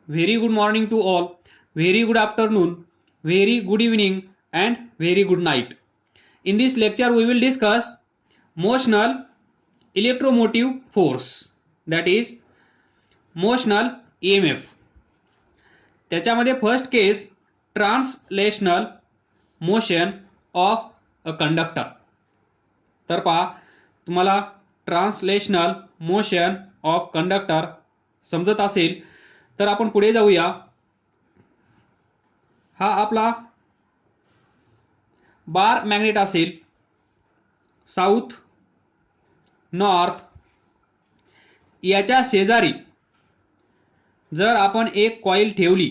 Very good morning to all, very good afternoon, very good evening, and very good night. In this lecture, we will discuss motional electromotive force, that is motional EMF. त्याच्यामध्ये first case translational motion of a conductor. तर पहा, तुम्हाला translational motion of conductor समजत असेल तर आपण पुढे जाऊया. हा आपला बार मॅग्नेट असेल, साऊथ नॉर्थ याच्या शेजारी जर आपण एक कॉईल ठेवली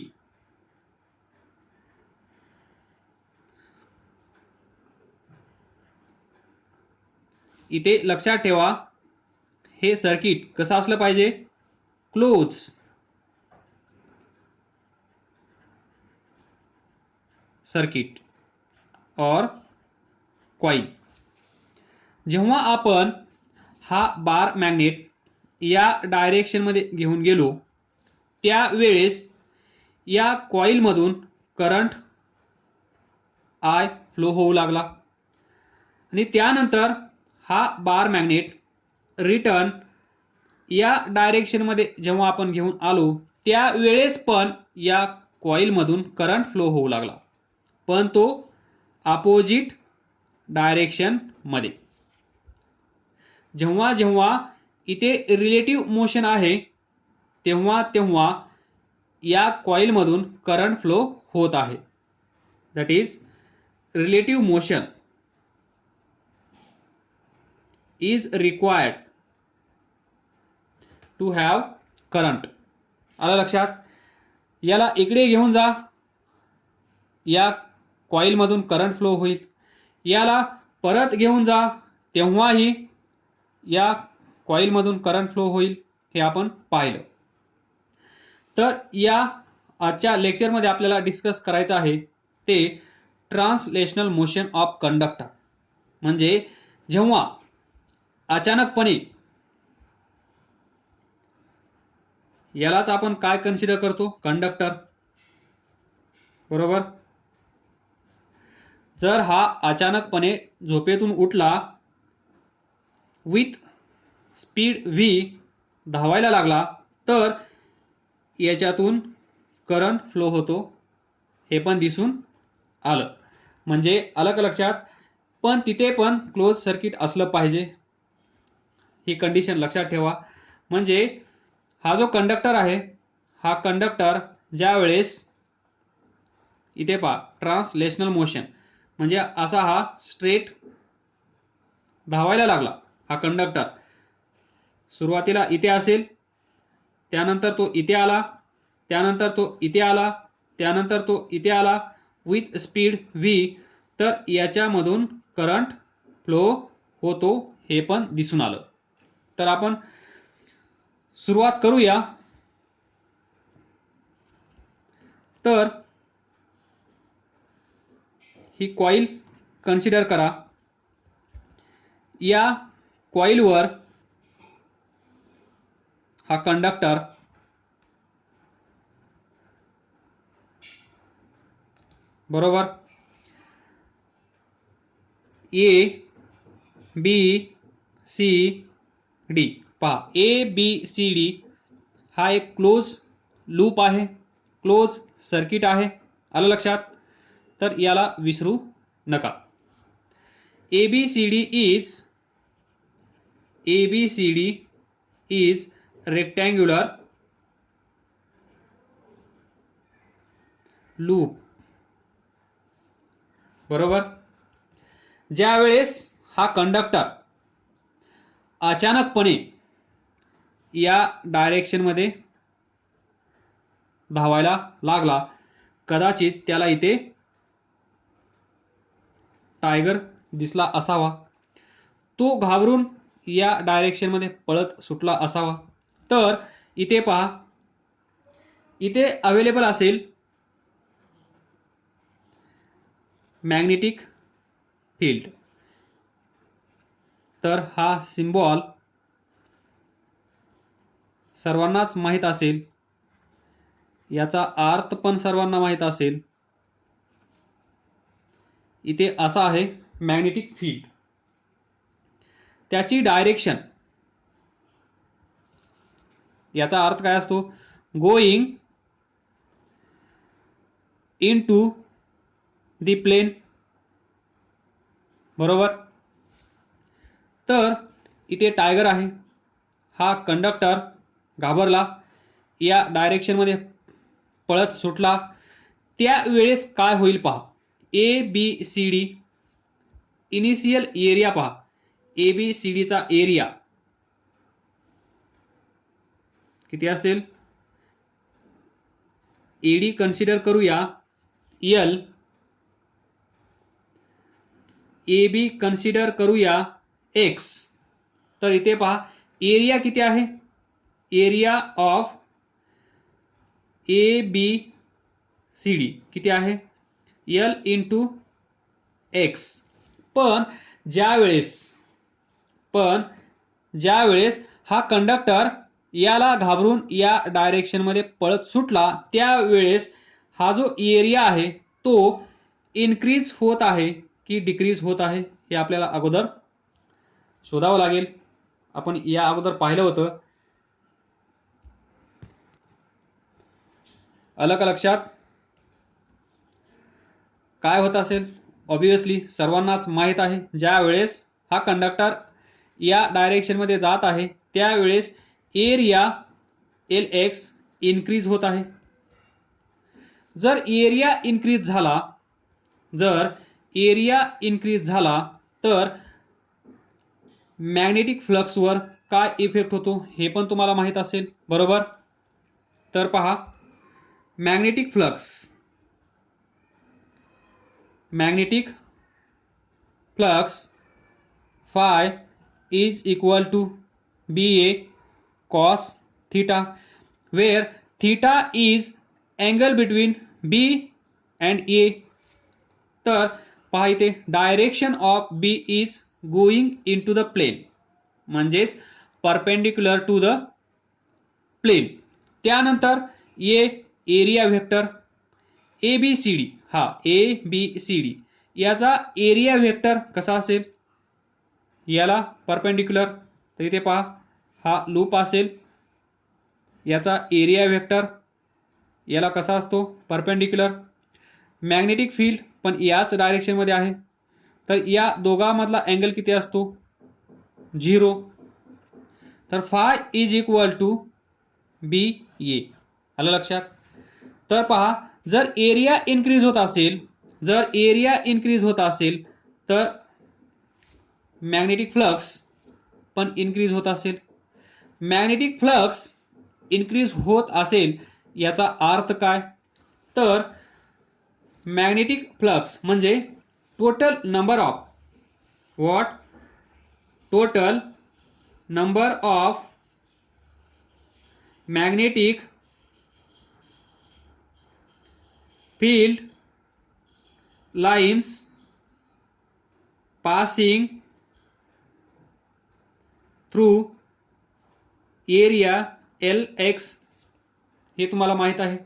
इथे लक्षात ठेवा, हे सर्किट कसं असलं पाहिजे, क्लोज सर्किट और कॉईल. जेव्हा आपण हा बार मॅग्नेट या डायरेक्शन मध्ये घेऊन गेलो त्यावेळेस या कॉईल मधून करंट आय फ्लो होऊ लागला आणि त्यानंतर हा बार मॅग्नेट रिटर्न या डायरेक्शन मध्ये जेव्हा आपण घेऊन आलो त्यावेळेस पण या कॉईल मधून करंट फ्लो होऊ लागला, पण तो अपोजिट डायरेक्शन मध्ये. जेव्हा जेव्हा इथे रिलेटिव्ह मोशन आहे तेव्हा तेव्हा या कॉईल मधून करंट फ्लो होत आहे. That is relative motion is required to have current. आलं लक्षात? याला इकडे घेऊन जा, या कॉईल मधून करंट फ्लो होईल. याला परत घेऊन जा, तेव्हाही या कॉईल मधून करंट फ्लो होईल. हे आपण पाहिलं. तर या आजच्या लेक्चर मध्ये आपल्याला डिस्कस करायचं आहे ते ट्रान्सलेशनल मोशन ऑफ कंडक्टर. म्हणजे जेव्हा अचानकपणे, यालाच आपण काय कन्सिडर करतो, कंडक्टर, बरोबर. जर हा अचानकपणे झोपेतून उठला, विथ स्पीड v धावायला लागला, तर याच्यातून करंट फ्लो होतो, हे पण दिसून आलं. म्हणजे आलं का लक्षात? पण तिथे पण क्लोज सर्किट असलं पाहिजे, ही कंडिशन लक्षात ठेवा. म्हणजे हा जो कंडक्टर आहे, हा कंडक्टर ज्या वेळेस इथे पहा ट्रान्सलेशनल मोशन म्हणजे असा हा स्ट्रेट धावायला लागला, हा कंडक्टर सुरुवातीला इथे असेल, त्यानंतर तो इथे आला, त्यानंतर तो इथे आला, त्यानंतर तो इथे आला विथ स्पीड v, तर याच्यामधून करंट फ्लो होतो, हे पण दिसून आलं. तर आपण सुरुवात करूया. तर ही कॉईल कन्सिडर करा. या कॉईलवर हा कंडक्टर बरोबर, ए बी सी डी. पहा, ए बी सी डी हा एक क्लोज लूप आहे, क्लोज सर्किट आहे. आलं लक्षात? तर याला विसरू नका. ABCD is rectangular loop, बरोबर. ज्या वेळेस हा कंडक्टर अचानकपणे या डायरेक्शन मध्ये धावायला लागला, कदाचित त्याला इथे टायगर दिसला असावा, तो घाबरून या डायरेक्शन मध्ये पळत सुटला असावा. तर इथे पहा, इथे अवेलेबल असेल मॅग्नेटिक फील्ड. तर हा सिम्बॉल सर्वांनाच माहित असेल, याचा अर्थ पण सर्वांना माहीत असेल. इथे असा आहे मॅग्नेटिक फील्ड. त्याची डायरेक्शन, याचा अर्थ काय असतो? Going into the plane. बरोबर. तर इथे टायगर आहे, हा कंडक्टर घाबरला, या डायरेक्शनमध्ये पळत सुटला. त्यावेळेस काय होईल पहा. ABCD इनिशियल एरिया पहा. ABCDचा एरिया किती असेल? AD कन्सिडर करूया L, AB कन्सिडर करूया X. तर इथे पहा एरिया किती आहे? एरिया ऑफ ABCD किती आहे? L into X. पण ज्यावेळेस हा कंडक्टर याला घाबरून या डायरेक्शनमध्ये पळत सुटला, त्यावेळेस हा जो एरिया आहे तो इन्क्रीज होत आहे की डिक्रीज होत आहे हे आपल्याला अगोदर शोधावं लागेल. आपण या अगोदर पाहिलं होतं. आलं का लक्षात? काय होत असेल? ऑब्वियसली सर्वांनाच माहीत आहे, ज्यावेळेस हा कंडक्टर या डायरेक्शनमध्ये जात आहे त्यावेळेस एरिया LX इन्क्रीज होत आहे. जर एरिया इन्क्रीज झाला तर मॅग्नेटिक फ्लक्सवर काय इफेक्ट होतो हे पण तुम्हाला माहीत असेल. बरोबर. तर पहा magnetic flux phi is equal to BA cos theta, where theta is angle between B and A. तर पहा इथे direction of B is going into the plane, म्हणजेच परपेंडिक्युलर टू द प्लेन. त्यानंतर A एरिया वेक्टर ABCD, हा ABCD याचा area vector कसा असेल? याला परपेंडिक्युलर. तर इथे पहा हा लूप असेल, याचा एरिया वेक्टर याला कसा असतो? परपेंडिक्युलर. मॅग्नेटिक फील्ड पण याच डायरेक्शनमध्ये आहे, तर या दोघांमधला अँगल किती असतो? 0. तर phi is equal to BA. आलं लक्षात? तर पहा जर एरिया इन्क्रीज होत असेल तर मॅग्नेटिक फ्लक्स पण इन्क्रीज होत असेल. मॅग्नेटिक फ्लक्स इन्क्रीज होत असेल याचा अर्थ काय? तर मॅग्नेटिक फ्लक्स म्हणजे total number of magnetic field lines passing through area LX. हे तुम्हाला माहित आहे.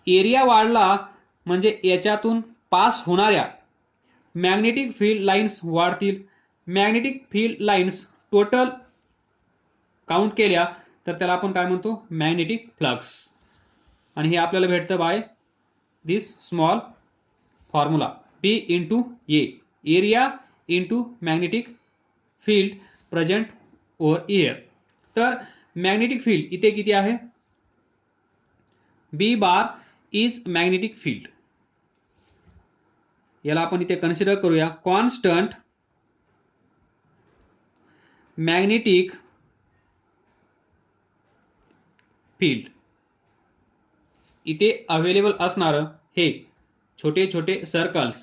एरिया वाढला म्हणजे याच्यातून पास होणाऱ्या मॅग्नेटिक फील्ड लाइन्स वाढतील. Magnetic field lines total count केल्या तर त्याला आपण काय म्हणतो? Magnetic flux. आणि हे आपल्याला भेटतं by this small formula B into A, area into magnetic field present over air. तर मॅग्नेटिक फील्ड इथे किती आहे? B bar is magnetic field. याला आपण इथे कन्सिडर करूया कॉन्स्टंट मॅग्नेटिक फील्ड. इथे अवेलेबल असणार हे छोटे छोटे सर्कल्स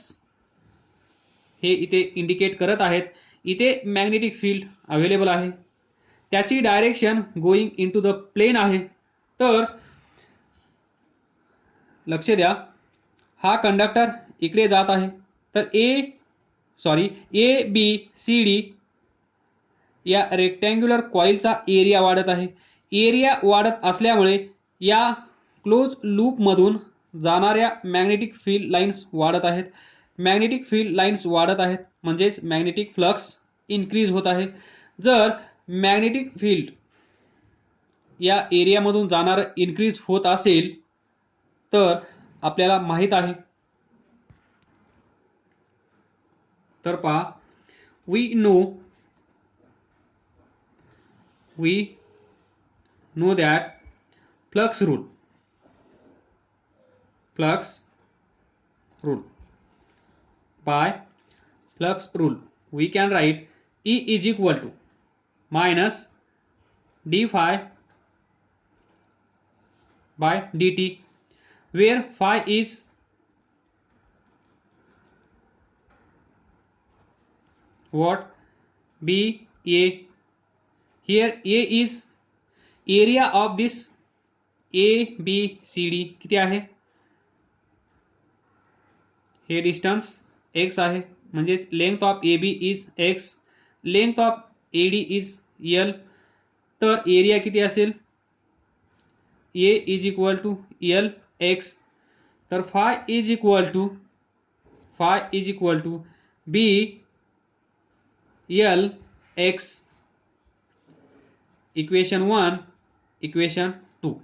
हे इथे इंडिकेट करत आहेत. इथे मॅग्नेटिक फील्ड अवेलेबल आहे, त्याची direction going into the plane आहे. तर लक्ष द्या, हा कंडक्टर इकडे जात आहे, तर ABCD या रेक्टँग्युलर कॉइलचा एरिया वाढत आहे. एरिया वाढत असल्यामुळे या क्लोज लूपमधून जाणाऱ्या मॅग्नेटिक फील्ड लाईन्स वाढत आहेत. मॅग्नेटिक फील्ड लाईन्स वाढत आहेत म्हणजेच मॅग्नेटिक फ्लक्स इन्क्रीज होत आहे. जर मॅग्नेटिक फील्ड या एरियामधून जाणारं इन्क्रीज होत असेल तर आपल्याला माहित आहे, तर पहा, we know that flux rule by flux rule we can write E is equal to minus d phi by dt, where phi is what? B A. Here A is area of this A B C D किती आहे? हे distance x आहे म्हणजेच length of AB is x, length of AD is L. तर area किती असेल? A is equal to L x. तर phi is equal to B L x. Equation 1, equation 2.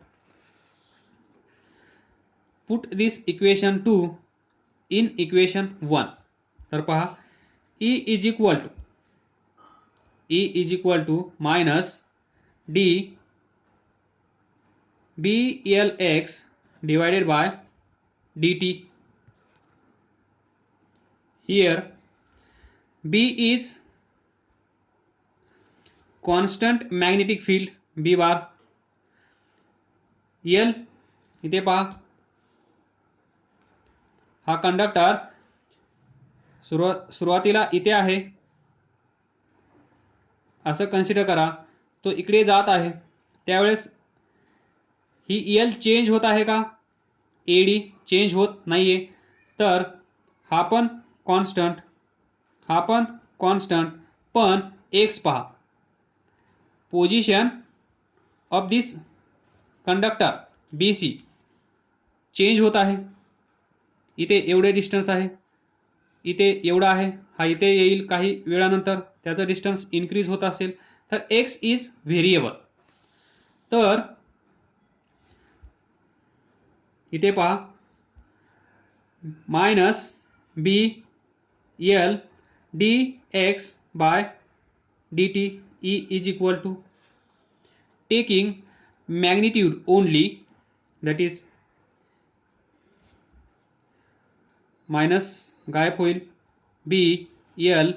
Put this equation 2 in equation 1. तर पहा, E is equal to minus d BLX divided by dt. Here B is constant magnetic field B bar. L इथे पहा, हा conductor सुरुवातीला इथे आहे असं consider करा, तो इकडे जात आहे, त्यावेळेस ही L चेंज होत आहे का? AD चेंज होत नाहीये. तर हा पण कॉन्स्टंट, पण x पहा, position of this conductor BC change होत आहे. इथे एवढे डिस्टन्स आहे, इथे एवढा आहे, हा इथे येईल काही वेळानंतर, त्याचा डिस्टन्स इन्क्रीज होत असेल तर x इज व्हेरिएबल. तर इथे पहा, minus B L D X by D T E is equal to taking magnitude only, that is minus गायब होईल, B L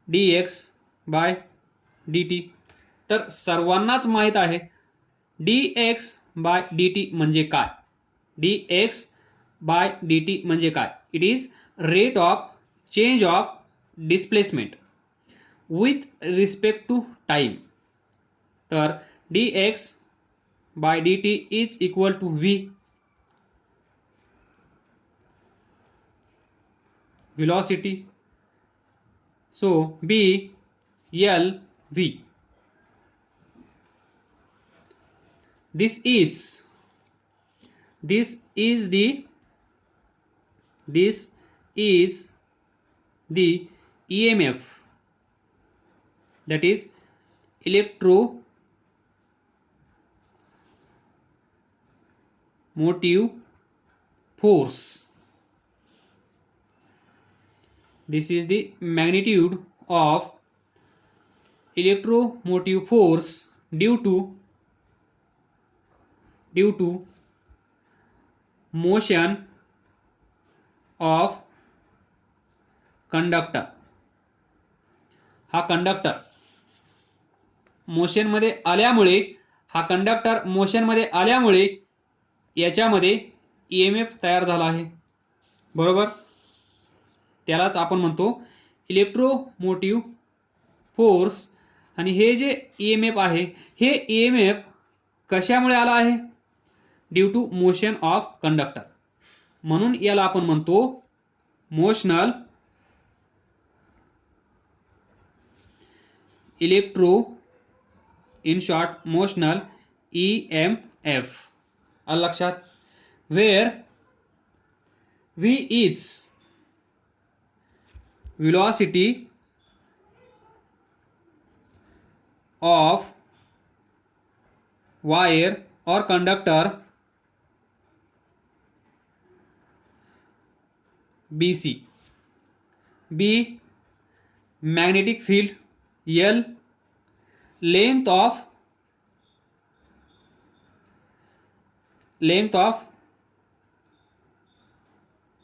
D X by D T. तर सर्वांनाच माहीत आहे D X by D T म्हणजे काय. D X by D T म्हणजे काय? It is rate of change of displacement with respect to time. तर D X by D T is equal to V, velocity. So B L V. This is the EMF, that is electromotive force. This is the magnitude of electromotive force due to motion of conductor. हा conductor motion मध्ये आल्यामुळे याच्यामध्ये EMF तयार झाला आहे, बरोबर. त्यालाच आपण म्हणतो इलेक्ट्रोमोटिव्ह फोर्स. आणि हे जे EMF आहे, हे EMF कशामुळे आला आहे? Due to motion of conductor. म्हणून याला आपण म्हणतो motional electro, in short motional EMF. आलं लक्षात. Where V is velocity of wire or conductor BC, B magnetic field L, length of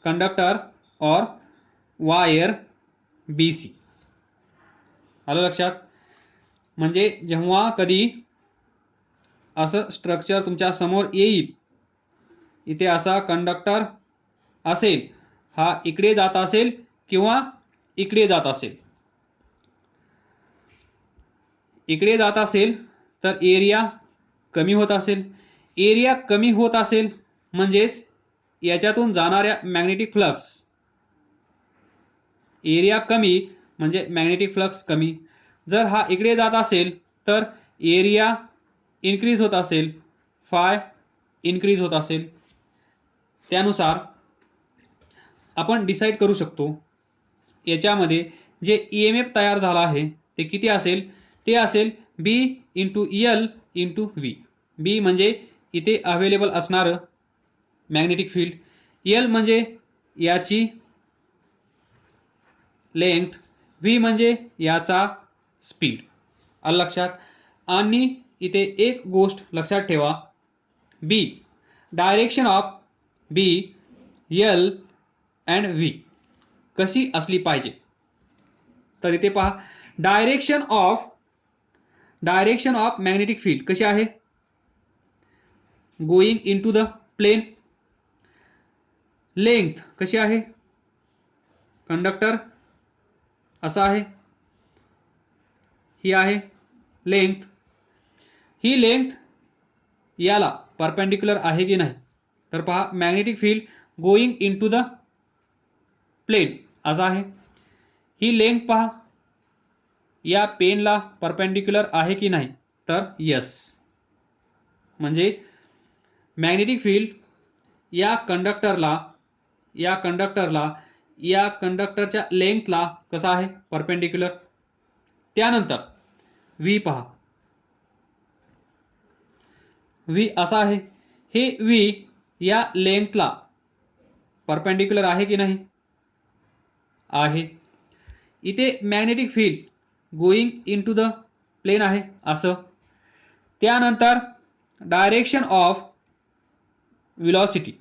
conductor or wire BC. आलं लक्षात. म्हणजे जेव्हा कधी असं स्ट्रक्चर तुमच्या समोर येईल, इथे असा कंडक्टर असेल, हा इकडे जात असेल किंवा इकडे जात असेल. इकडे जात असेल तर एरिया कमी होत असेल. एरिया कमी होत असेल म्हणजेच याच्यातून जाणाऱ्या मॅग्नेटिक फ्लक्स, एरिया कमी म्हणजे मॅग्नेटिक फ्लक्स कमी. जर हा इकडे जात असेल तर एरिया इन्क्रीज होत असेल, फाय इन्क्रीज होत असेल. त्यानुसार आपण डिसाईड करू शकतो याच्यामध्ये जे EMF तयार झाला आहे ते किती असेल. ते असेल B into L into V. B म्हणजे इथे अवेलेबल असणारं मॅग्नेटिक फील्ड, L म्हणजे याची लेंथ, V म्हणजे याचा स्पीड. आलं लक्षात. आणि इथे एक गोष्ट लक्षात ठेवा, B direction of B, L and V कशी असली पाहिजे. तर इथे पहा, डायरेक्शन ऑफ मॅग्नेटिक फील्ड कशी आहे, going into the plane. Length कशी आहे, कंडक्टर असा आहे, ही आहे लेंथ. ही लेंथ याला परपेंडिक्युलर आहे की नाही. तर पहा, magnetic field going into the plane असा आहे. ही लेंथ पहा, या पेनला परपेंडिक्युलर आहे की नाही, तर यस. म्हणजे मॅग्नेटिक फील्ड या कंडक्टरला या कंडक्टरच्या लेंथला कसा आहे, परपेंडिक्युलर. त्यानंतर V पहा, V असा आहे. हे V या लेंथला परपेंडिक्युलर आहे की नाही, आहे. इथे magnetic field going into the plane आहे असं. त्यानंतर direction of velocity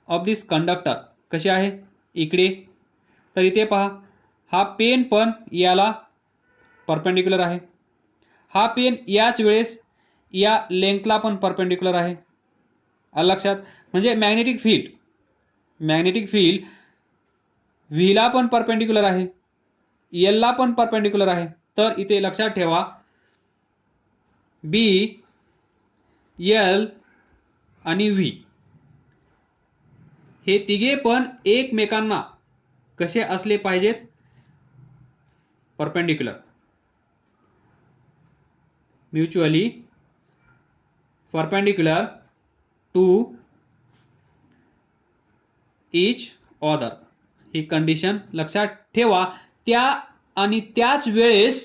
of this conductor कशी आहे, इकडे. तर इथे पहा, हा पेन पण याला परपेंडिक्युलर आहे. हा पेन याच वेळेस या लेंथला पण परपेंडिक्युलर आहे. आलं लक्षात. म्हणजे मॅग्नेटिक फील्ड V ला पण परपेंडिक्युलर आहे, L ला पण परपेंडिक्युलर आहे. तर इथे लक्षात ठेवा, B, L आणि V हे तिघे पण एकमेकांना कसे असले पाहिजेत, perpendicular, mutually perpendicular to each other. ही कंडिशन लक्षात ठेवा. त्याच वेळेस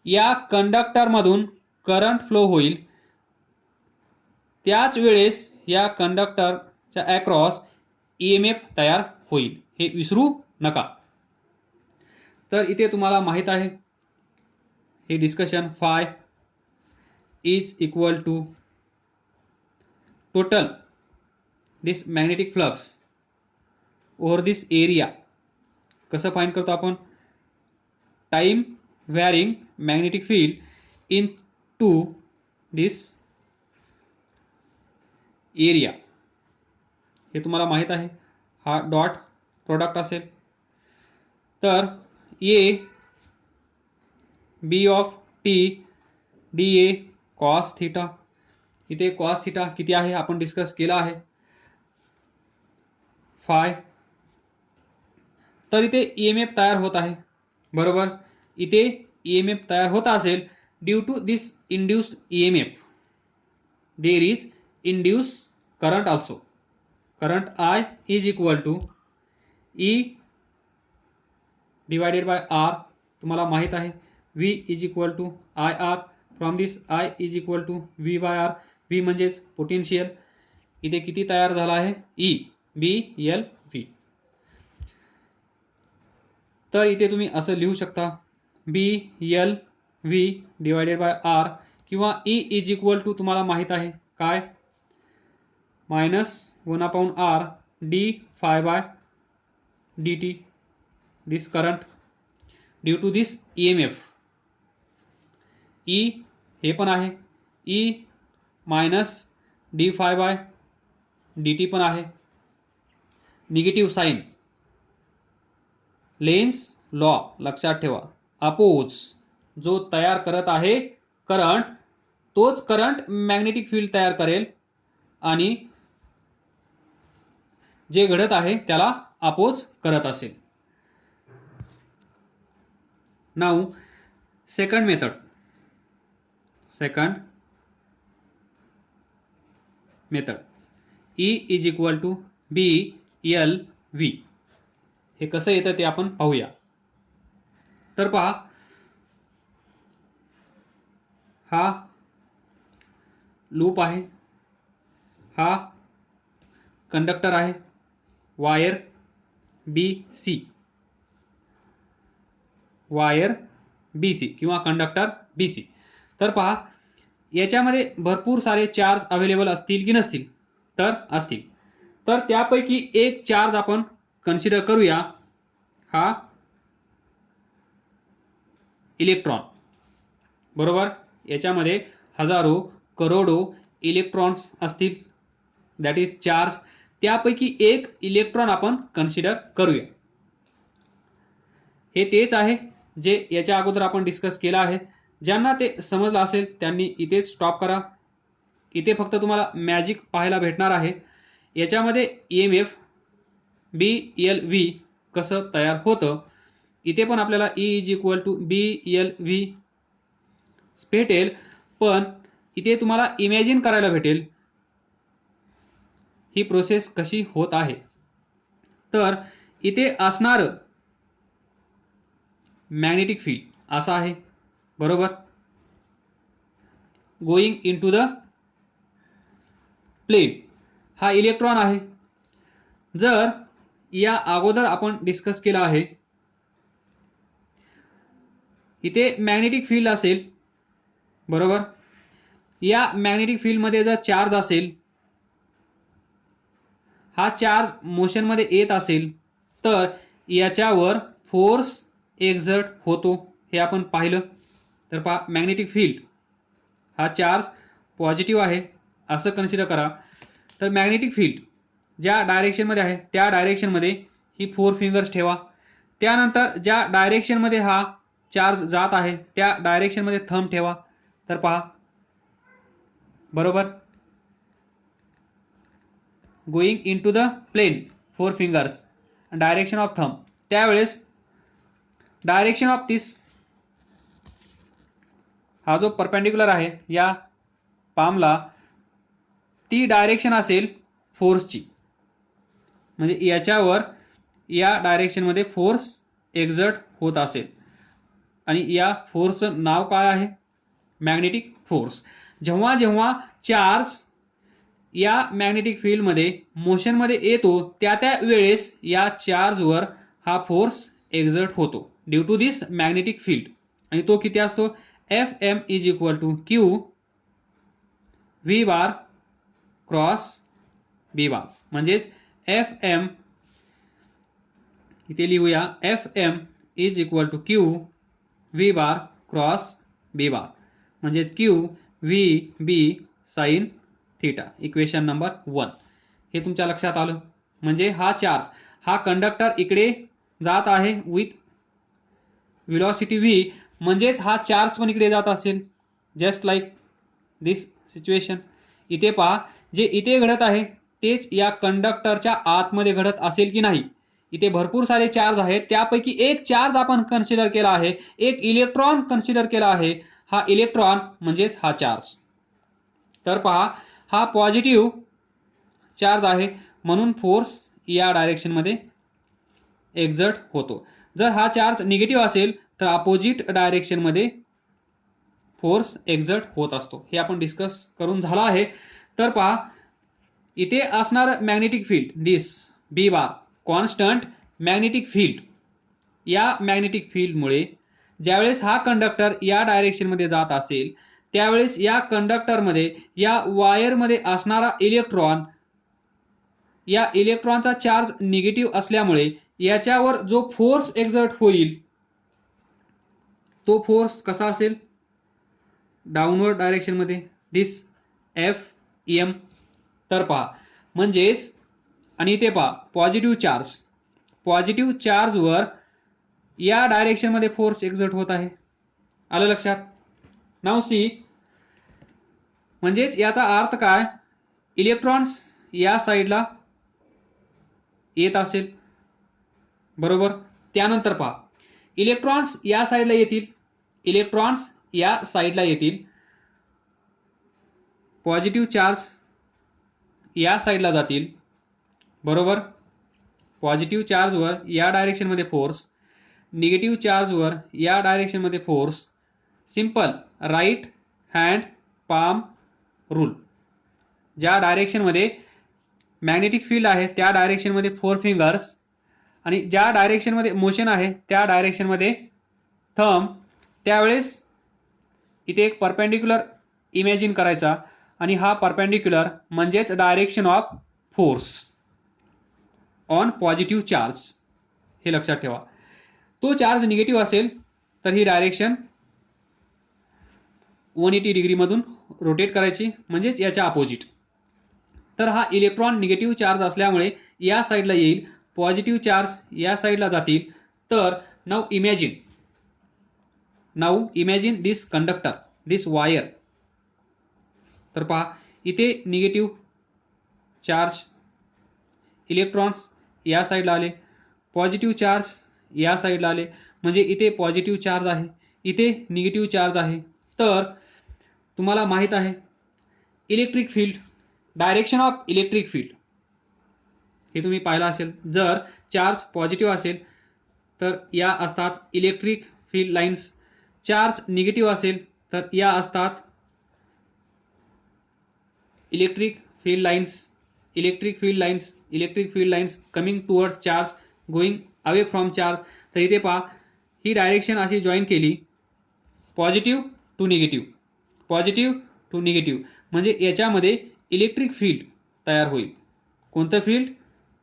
या कंडक्टरमधून करंट फ्लो होईल. त्याच वेळेस या कंडक्टरच्या अक्रॉस EMF तयार होईल. हे विसरू नका. तर इथे तुम्हाला माहित आहे, हे discussion phi is equal to total this magnetic flux over this area. कसं फाइंड करतो आपण, time varying magnetic field into this area. हे तुम्हाला माहित आहे. हा डॉट प्रोडक्ट असेल. तर A B of T dA cos theta. इथे कॉस थिटा किती आहे आपण डिस्कस केला आहे, फाय. तर इथे EMF तयार होत आहे, बरोबर. इथे EMF तयार होत असेल due to this induced EMF, there is induce current also. Current I is equal to E divided by R. तुम्हाला माहित आहे V is equal to IR. From this I is equal to V by R. V म्हणजेच potential. इथे किती तयार झाला आहे? E BLV. तर इथे तुम्ही असं लिहू शकता BLV डिवायडेड बाय R किंवा E इज इक्वल टू तुम्हाला माहित आहे काय? -1/R d phi by dt. This current due to this EMF. E हे पण आहे, E minus d phi by dt पण आहे. Negative sign. लेन्स लॉ लक्षात ठेवा. अपोज जो तयार करत आहे करंट, तोच करंट मॅग्नेटिक फील्ड तयार करेल आणि जे घडत आहे त्याला अपोज करत असेल. Now second method. E is equal to BLV. हे कसं येतं ते आपण पाहूया. तर पहा, हा लूप आहे, हा कंडक्टर आहे, वायर BC, किंवा कंडक्टर BC. तर पहा, याच्यामध्ये भरपूर सारे चार्ज अवेलेबल असतील की नसतील? तर असतील. तर त्यापैकी एक चार्ज आपण कन्सिडर करूया, हा इलेक्ट्रॉन. बरोबर. याच्यामध्ये हजारो करोडो इलेक्ट्रॉन्स असतील, दॅट इज चार्ज. त्यापैकी एक इलेक्ट्रॉन आपण कन्सिडर करूया. हे तेच आहे जे याच्या अगोदर आपण डिस्कस केलं आहे. ज्यांना ते समजलं असेल त्यांनी इथेच स्टॉप करा. इथे फक्त तुम्हाला मॅजिक पाहायला भेटणार आहे. याच्यामध्ये EMF BLV कसं तयार होतं, इथे पण आपल्याला E is equal to BLV भेटेल. पण इथे तुम्हाला इमॅजिन करायला भेटेल ही प्रोसेस कशी होत आहे. तर इथे असणार मॅग्नेटिक फील्ड असा आहे. बरोबर. गोइंग इनटू द प्लेन हा इलेक्ट्रॉन आहे. जर या अगोदर आपण डिस्कस केलं आहे, इथे मॅग्नेटिक फील्ड असेल. बरोबर. या मॅग्नेटिक फील्ड मध्ये जर चार्ज असेल, हा चार्ज मोशन मध्ये येत असेल, तर याच्यावर फोर्स एक्झर्ट होतो. हे आपण पाहिलं. तर पहा, मॅग्नेटिक फील्ड हा चार्ज पॉझिटिव्ह आहे असं कन्सिडर करा. तर मॅग्नेटिक फील्ड ज्या डायरेक्शन मध्ये आहे त्या डायरेक्शन मध्ये ही 4 फिंगर्स ठेवा. त्यानंतर ज्या डायरेक्शन मध्ये हा चार्ज जात आहे त्या डायरेक्शन मध्ये थंब ठेवा. तर पहा, बरोबर. Going into the plane 4 fingers, direction of thumb. त्यावेळेस डायरेक्शन ऑफ दिस, हा जो परपेंडिक्युलर आहे या पामला, ती डायरेक्शन असेल फोर्सची. म्हणजे याच्यावर या डायरेक्शन मध्ये फोर्स एक्झर्ट होत असेल आणि या फोर्सचं नाव काय आहे? Magnetic force. जेव्हा जेव्हा चार्ज या मॅग्नेटिक फील्ड मध्ये मोशन मध्ये येतो त्या वेळेस या चार्जवर हा फोर्स एक्झर्ट होतो due to this magnetic field. आणि तो किती असतो? Fm is equal to Q V bar cross B bar. म्हणजेच Fm इथे लिहूया, Fm is equal to Q V bar cross B bar. म्हणजेच Q V B sine theta. Equation number 1. हे तुमच्या लक्षात आलं. म्हणजे हा चार्ज, हा कंडक्टर इकडे जात आहे विथ व्हेलॉसिटी V, म्हणजेच हा चार्ज पण इकडे जात असेल. जस्ट लाईक दिस सिच्युएशन. इथे पहा, जे इथे घडत आहे तेच या कंडक्टरच्या आतमध्ये घडत असेल की नाही? इथे भरपूर सारे चार्ज आहेत, त्यापैकी एक चार्ज आपण कन्सिडर केला आहे, एक इलेक्ट्रॉन कन्सिडर केला आहे. हा इलेक्ट्रॉन म्हणजेच हा चार्ज. तर पहा, हा पॉझिटिव्ह चार्ज आहे म्हणून फोर्स या डायरेक्शनमध्ये एक्झर्ट होतो. जर हा चार्ज निगेटिव्ह असेल तर अपोजिट डायरेक्शनमध्ये फोर्स एक्झर्ट होत असतो. हे आपण डिस्कस करून झालं आहे. तर पहा इथे असणार magnetic field this B bar constant magnetic field. या मॅग्नेटिक फील्डमुळे ज्यावेळेस हा कंडक्टर या डायरेक्शनमध्ये जात असेल त्यावेळेस या कंडक्टरमध्ये या वायरमध्ये असणारा इलेक्ट्रॉन, या इलेक्ट्रॉनचा चार्ज निगेटिव्ह असल्यामुळे याच्यावर जो फोर्स एक्झर्ट होईल तो फोर्स कसा असेल, डाऊनवर्ड डायरेक्शनमध्ये दिस एफ एम. तर पहा म्हणजेच आणि इथे पहा पॉझिटिव्ह चार्जवर या डायरेक्शनमध्ये फोर्स एक्झर्ट होत आहे. आलं लक्षात. नाउ सी म्हणजेच याचा अर्थ काय, इलेक्ट्रॉन्स या साईडला येत असेल बरोबर. त्यानंतर पहा इलेक्ट्रॉन्स या साईडला येतील, पॉझिटिव्ह चार्ज या साईडला जातील बरोबर. पॉझिटिव्ह चार्जवर या डायरेक्शनमध्ये फोर्स, निगेटिव्ह चार्जवर या डायरेक्शनमध्ये force. Simple right hand palm rule. ज्या डायरेक्शनमध्ये मॅग्नेटिक फील्ड आहे त्या डायरेक्शनमध्ये 4 फिंगर्स आणि ज्या डायरेक्शनमध्ये मोशन आहे त्या डायरेक्शनमध्ये थंब. त्यावेळेस इथे एक परपेंडिक्युलर इमॅजिन करायचा आणि हा परपेंडिक्युलर म्हणजेच direction of force on positive charge. हे लक्षात ठेवा. तो चार्ज निगेटिव्ह असेल तर ही डायरेक्शन 180 डिग्री मधून रोटेट करायची म्हणजेच याच्या अपोजिट. तर हा इलेक्ट्रॉन निगेटिव्ह चार्ज असल्यामुळे या साईडला येईल, पॉझिटिव्ह चार्ज या साईडला जातील. तर नाउ इमॅजिन दिस कंडक्टर, दिस वायर. तर पहा इथे निगेटिव्ह चार्ज, इलेक्ट्रॉन्स या साईडला आले, पॉझिटिव्ह चार्ज या साईडला आले, म्हणजे इथे पॉझिटिव्ह चार्ज आहे, इथे निगेटिव्ह चार्ज आहे. तर तुम्हाला माहित आहे electric field, direction of electric field हे तुम्ही पाहिलं असेल. जर चार्ज पॉझिटिव्ह असेल तर या असतात electric field lines, charge negative असेल तर या असतात electric field lines coming towards charge, going away from charge. तर इथे पहा ही डायरेक्शन अशी जॉईन केली, पॉझिटिव्ह टू निगेटिव्ह, म्हणजे याच्यामध्ये इलेक्ट्रिक फील्ड तयार होईल. कोणतं field,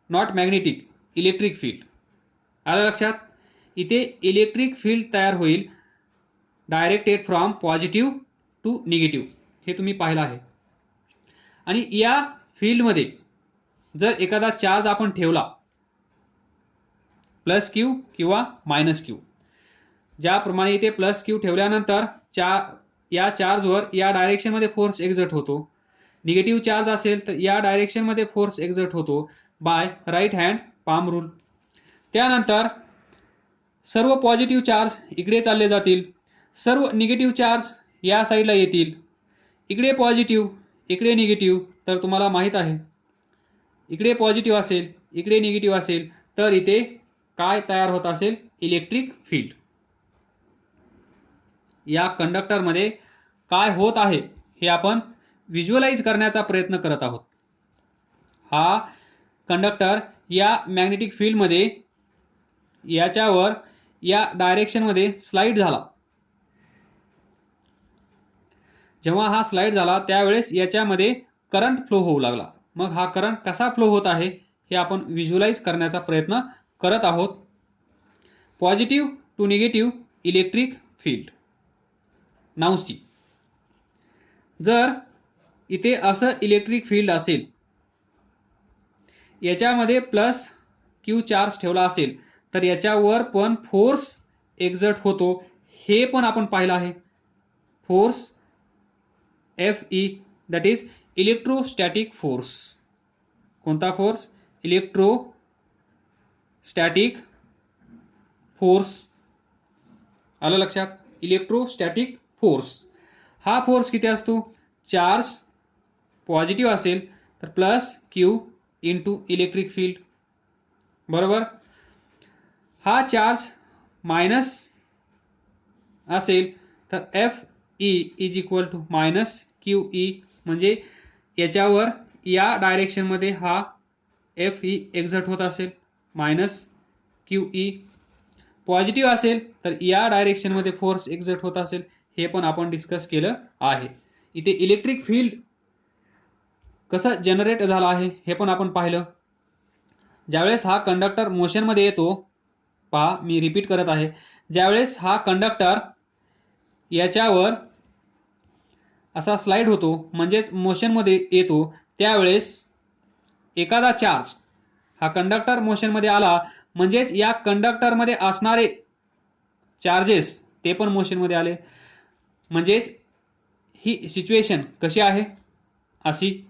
not magnetic, electric field. आलं लक्षात. इथे इलेक्ट्रिक फील्ड तयार होईल directed from positive to negative. हे तुम्ही पाहिलं आहे. आणि या फील्डमध्ये जर एखादा चार्ज आपण ठेवला प्लस क्यू किंवा मायनस क्यू, ज्याप्रमाणे इथे प्लस क्यू ठेवल्यानंतर या चार्जवर या डायरेक्शनमध्ये फोर्स एक्झर्ट होतो. निगेटिव्ह चार्ज असेल तर या डायरेक्शनमध्ये फोर्स एक्झर्ट होतो by right hand palm rule. त्यानंतर सर्व पॉझिटिव्ह चार्ज इकडे चालले जातील, सर्व निगेटिव्ह चार्ज या साईडला येतील. इकडे पॉझिटिव्ह, इकडे निगेटिव्ह. तर तुम्हाला माहित आहे इकडे पॉझिटिव्ह असेल, इकडे निगेटिव्ह असेल तर इथे काय तयार होत असेल, इलेक्ट्रिक फील्ड. या कंडक्टरमध्ये काय होत आहे हे आपण व्हिज्युअलाइज करण्याचा प्रयत्न करत आहोत. हा कंडक्टर या मॅग्नेटिक फील्डमध्ये याच्यावर या डायरेक्शनमध्ये स्लाइड झाला. जेव्हा हा स्लाइड झाला त्यावेळेस याच्यामध्ये करंट फ्लो होऊ लागला. मग हा करंट कसा फ्लो होत आहे हे आपण व्हिज्युअलाइज करण्याचा प्रयत्न करत आहोत. Positive to negative electric field. Now see, जर इथे असं इलेक्ट्रिक फील्ड असेल, याच्यामध्ये प्लस क्यू चार्ज ठेवला असेल तर याच्यावर पण फोर्स एक्झर्ट होतो. हे पण आपण पाहिलं आहे. Force Fe, that is electrostatic force. कोणता फोर्स, इलेक्ट्रोस्टॅटिक फोर्स. आलं लक्षात. Electrostatic force. हा फोर्स किती असतो, चार्ज पॉझिटिव्ह असेल तर plus Q into electric field, बरोबर. हा चार्ज मायनस असेल तर F E is equal to minus Q E, म्हणजे याच्यावर या डायरेक्शनमध्ये हा एफ ई एक्झर्ट होत असेल मायनस क्यू ई. पॉझिटिव्ह असेल तर या डायरेक्शनमध्ये फोर्स एक्झर्ट होत असेल, हे पण आपण डिस्कस केलं आहे. इथे इलेक्ट्रिक फील्ड कसं जनरेट झालं आहे हे पण आपण पाहिलं. ज्यावेळेस हा कंडक्टर मोशनमध्ये येतो, पहा मी रिपीट करत आहे, ज्यावेळेस हा कंडक्टर याच्यावर असा स्लाइड होतो म्हणजेच मोशनमध्ये येतो, त्यावेळेस एखादा चार्ज हा कंडक्टर मोशनमध्ये आला म्हणजेच या कंडक्टरमध्ये असणारे चार्जेस ते पण मोशनमध्ये आले, म्हणजेच ही सिच्युएशन कशी आहे, अशी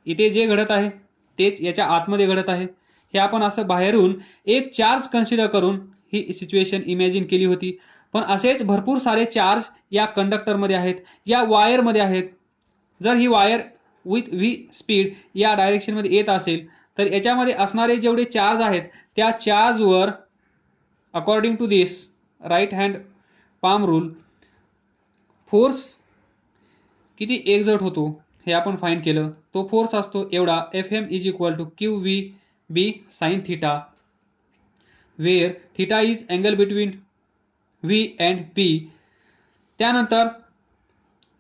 इथे जे घडत आहे तेच याच्या आतमध्ये घडत आहे. हे आपण असं बाहेरून एक चार्ज कन्सिडर करून ही सिच्युएशन इमॅजिन केली होती, पण असेच भरपूर सारे चार्ज या कंडक्टरमध्ये आहेत, या वायरमध्ये आहेत. जर ही वायर विथ व्ही स्पीड या डायरेक्शनमध्ये येत असेल तर याच्यामध्ये असणारे जेवढे चार्ज आहेत त्या चार्जवर according to this right hand palm rule force किती एक्झर्ट होतो हे आपण फाइंड केलं. तो फोर्स असतो एवढा, F M is equal to Q V B sine theta, where theta is angle between V and P. त्यानंतर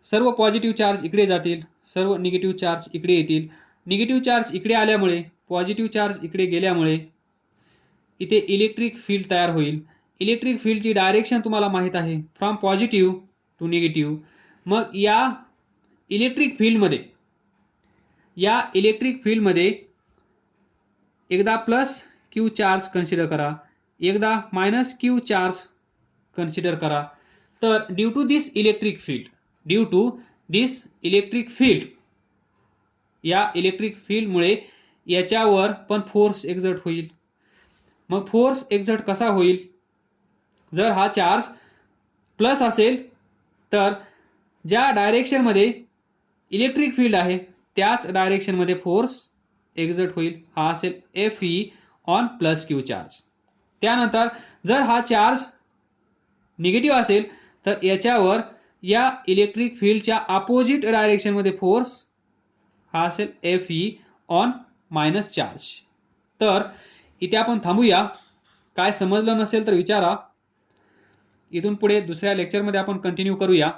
सर्व पॉझिटिव्ह चार्ज इकडे जातील, सर्व निगेटिव्ह चार्ज इकडे येतील. निगेटिव्ह चार्ज इकडे आल्यामुळे, पॉझिटिव्ह चार्ज इकडे गेल्यामुळे इथे इलेक्ट्रिक फील्ड तयार होईल. इलेक्ट्रिक फील्डची डायरेक्शन तुम्हाला माहित आहे, फ्रॉम पॉझिटिव्ह टू निगेटिव्ह. मग या इलेक्ट्रिक फील्डमध्ये एकदा प्लस क्यू चार्ज कन्सिडर करा, एकदा मायनस क्यू चार्ज कन्सिडर करा. तर due to this electric field या इलेक्ट्रिक फील्डमुळे याच्यावर पण फोर्स एक्झर्ट होईल. मग फोर्स एक्झर्ट कसा होईल, जर हा चार्ज प्लस असेल तर ज्या डायरेक्शनमध्ये इलेक्ट्रिक फील्ड आहे त्याच डायरेक्शनमध्ये फोर्स एक्झर्ट होईल, हा असेल F E on plus Q charge. त्यानंतर जर हा चार्ज निगेटिव्ह असेल तर याच्यावर या इलेक्ट्रिक फील्डच्या अपोजिट डायरेक्शनमध्ये फोर्स हा असेल F E on minus charge. तर इथे आपण थांबूया. काय समजलं नसेल तर विचारा, इथून पुढे दुसऱ्या लेक्चरमध्ये आपण कंटिन्यू करूया.